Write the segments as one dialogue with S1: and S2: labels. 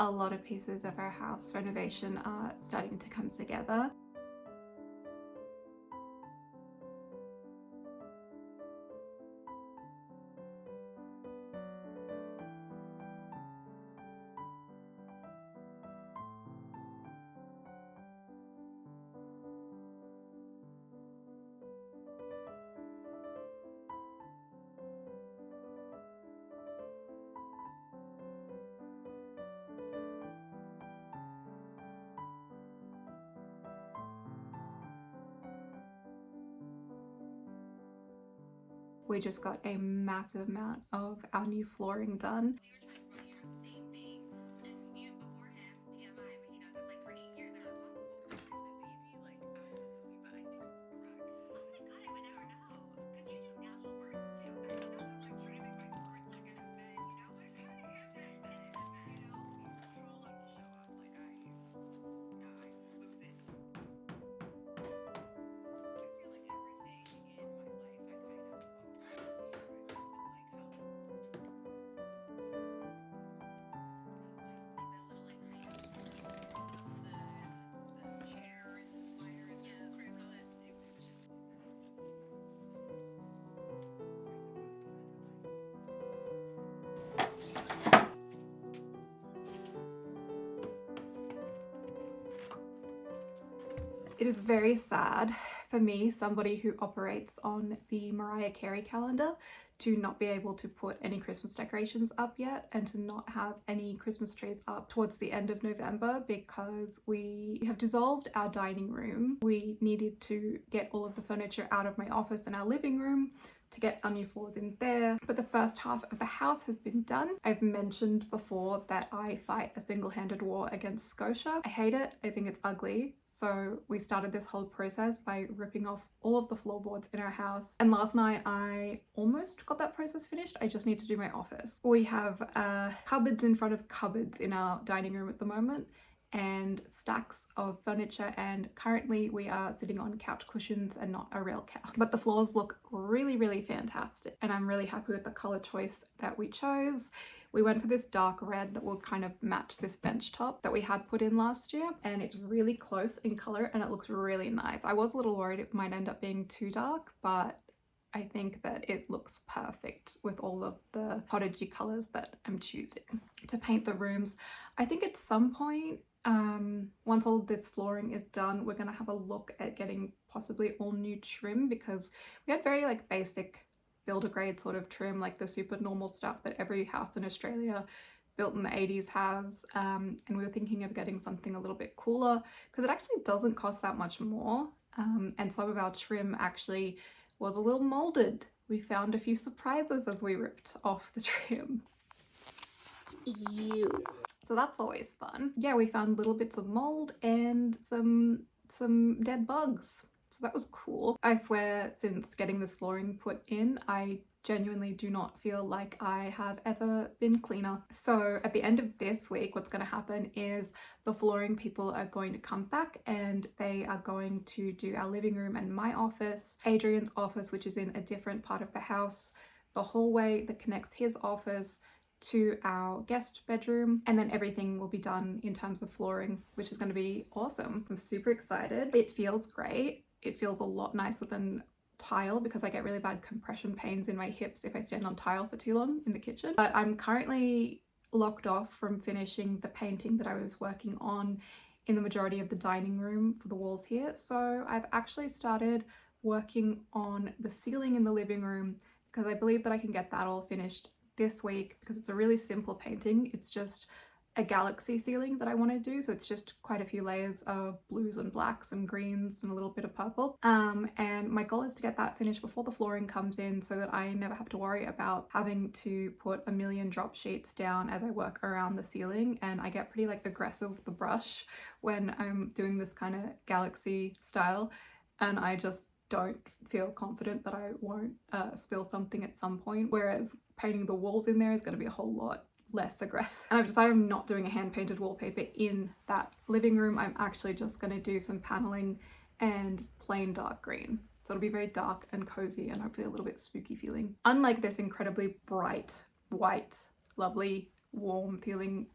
S1: a lot of pieces of our house renovation are starting to come together. We just got a massive amount of our new flooring done. It is very sad for me, somebody who operates on the Mariah Carey calendar, to not be able to put any Christmas decorations up yet and to not have any Christmas trees up towards the end of November, because we have dissolved our dining room. We needed to get all of the furniture out of my office and our living room to get our new floors in there. But the first half of the house has been done. I've mentioned before that I fight a single-handed war against Scotia. I hate it. I think it's ugly. So we started this whole process by ripping off all of the floorboards in our house. And last night I almost got that process finished. I just need to do my office. We have cupboards in front of cupboards in our dining room at the moment, and stacks of furniture, and currently we are sitting on couch cushions and not a real couch. But the floors look really fantastic, and I'm really happy with the color choice that we chose. We went for this dark red that will kind of match this bench top that we had put in last year, and it's really close in color and it looks really nice. I was a little worried it might end up being too dark, but I think that it looks perfect with all of the cottagey colors that I'm choosing. To paint the rooms, I think at some point, once all of this flooring is done, we're gonna have a look at getting possibly all new trim, because we had very like basic builder grade sort of trim, like the super normal stuff that every house in Australia built in the 80s has, and we were thinking of getting something a little bit cooler because it actually doesn't cost that much more, and some of our trim actually was a little molded. We found a few surprises as we ripped off the trim. Ew. So that's always fun. Yeah, we found little bits of mold and some dead bugs. So that was cool. I swear, since getting this flooring put in, I genuinely do not feel like I have ever been cleaner. So at the end of this week, what's going to happen is the flooring people are going to come back and they are going to do our living room and my office, Adrian's office, which is in a different part of the house, the hallway that connects his office to our guest bedroom, and then everything will be done in terms of flooring, which is going to be awesome. I'm super excited. It feels great. It feels a lot nicer than tile because I get really bad compression pains in my hips if I stand on tile for too long in the kitchen. But I'm currently locked off from finishing the painting that I was working on in the majority of the dining room for the walls here. So I've actually started working on the ceiling in the living room because I believe that I can get that all finished this week, because it's a really simple painting. It's just a galaxy ceiling that I want to do, so it's just quite a few layers of blues and blacks and greens and a little bit of purple, and my goal is to get that finished before the flooring comes in so that I never have to worry about having to put a million drop sheets down as I work around the ceiling. And I get pretty like aggressive with the brush when I'm doing this kind of galaxy style, and I just don't feel confident that I won't spill something at some point, whereas painting the walls in there is going to be a whole lot less aggressive. And I've decided I'm not doing a hand-painted wallpaper in that living room. I'm actually just going to do some paneling and plain dark green. So it'll be very dark and cozy and hopefully a little bit spooky feeling. Unlike this incredibly bright, white, lovely, warm feeling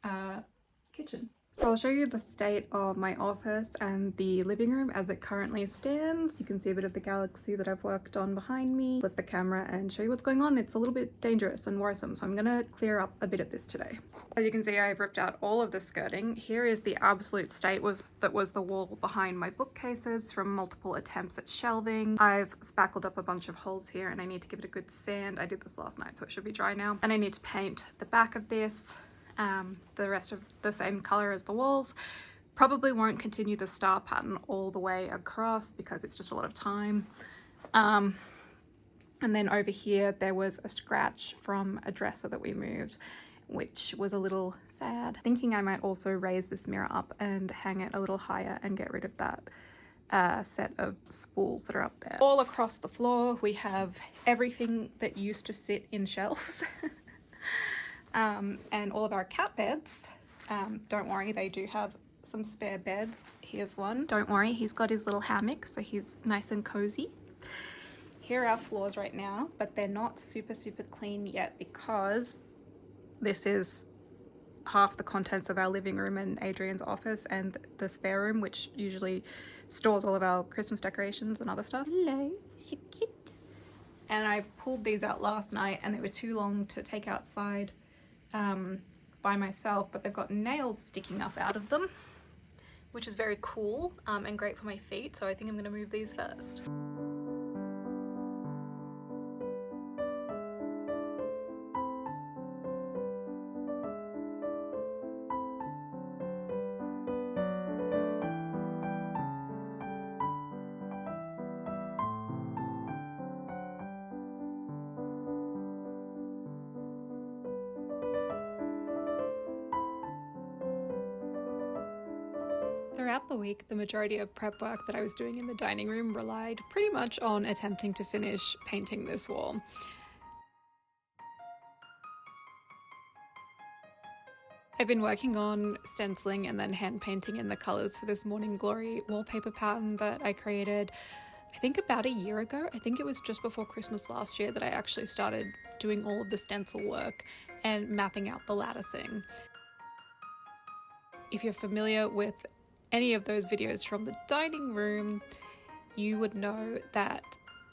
S1: kitchen. So I'll show you the state of my office and the living room as it currently stands. You can see a bit of the galaxy that I've worked on behind me. Flip the camera and show you what's going on. It's a little bit dangerous and worrisome, so I'm gonna clear up a bit of this today. As you can see, I've ripped out all of the skirting. Here is the absolute state that was the wall behind my bookcases from multiple attempts at shelving. I've spackled up a bunch of holes here and I need to give it a good sand. I did this last night, so it should be dry now. And I need to paint the back of this the rest of the same color as the walls. Probably won't continue the star pattern all the way across because it's just a lot of time. And then over here there was a scratch from a dresser that we moved, which was a little sad. Thinking I might also raise this mirror up and hang it a little higher and get rid of that set of spools that are up there. All across the floor we have everything that used to sit in shelves. And all of our cat beds, don't worry, they do have some spare beds. Here's one. Don't worry, he's got his little hammock, so he's nice and cozy. Here are our floors right now, but they're not super clean yet because this is half the contents of our living room and Adrian's office and the spare room, which usually stores all of our Christmas decorations and other stuff. Hello, so cute. And I pulled these out last night and they were too long to take outside by myself, but they've got nails sticking up out of them, which is very cool and great for my feet, so I think I'm going to move these first. Throughout the week, the majority of prep work that I was doing in the dining room relied pretty much on attempting to finish painting this wall. I've been working on stenciling and then hand painting in the colours for this Morning Glory wallpaper pattern that I created, I think about a year ago. I think it was just before Christmas last year that I actually started doing all of the stencil work and mapping out the latticing. If you're familiar with any of those videos from the dining room, you would know that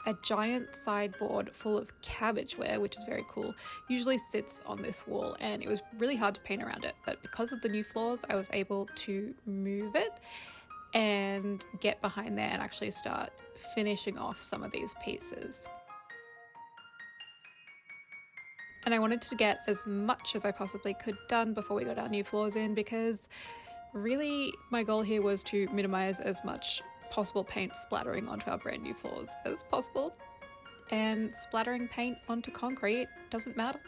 S1: a giant sideboard full of cabbageware, which is very cool, usually sits on this wall, and it was really hard to paint around it, but because of the new floors I was able to move it and get behind there and actually start finishing off some of these pieces. And I wanted to get as much as I possibly could done before we got our new floors in, because really my goal here was to minimize as much possible paint splattering onto our brand new floors as possible, and splattering paint onto concrete doesn't matter.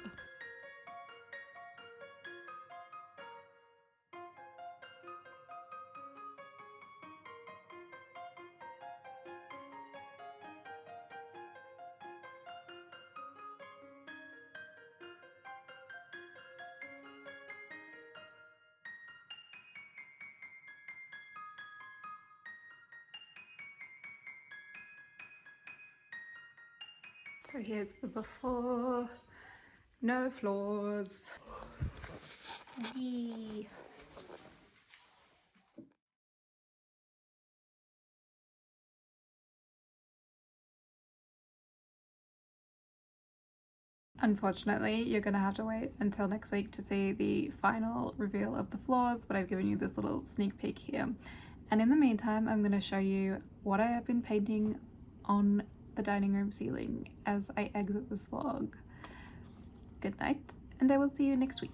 S1: So here's the before, no floors. Whee. Unfortunately, you're gonna have to wait until next week to see the final reveal of the floors, but I've given you this little sneak peek here. And in the meantime, I'm gonna show you what I have been painting on the dining room ceiling as I exit this vlog. Good night, and I will see you next week.